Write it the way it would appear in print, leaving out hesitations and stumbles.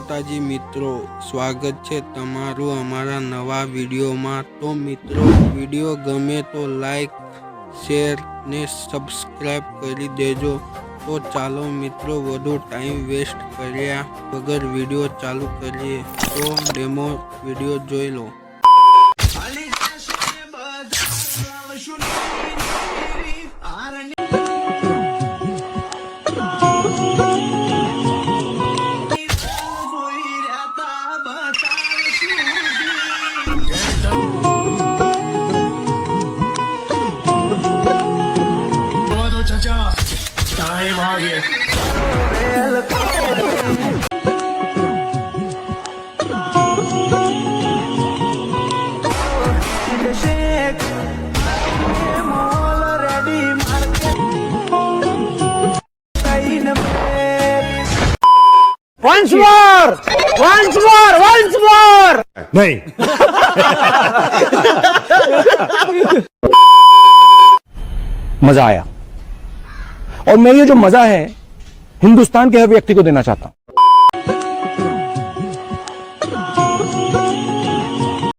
माताजी मित्रों, स्वागत है तमारू अमारा नवा विडियो में। तो मित्रों, विडियो गमे तो लाइक शेर ने सब्सक्राइब करी देजो। तो चालो मित्रों, वधु टाइम वेस्ट कर्या वगर विडियो चालू करिए। तो डेमो विडियो जोई लो। Once more! नहीं। मजा आया और मैं ये जो मजा है हिंदुस्तान के हर व्यक्ति को देना चाहता हूं।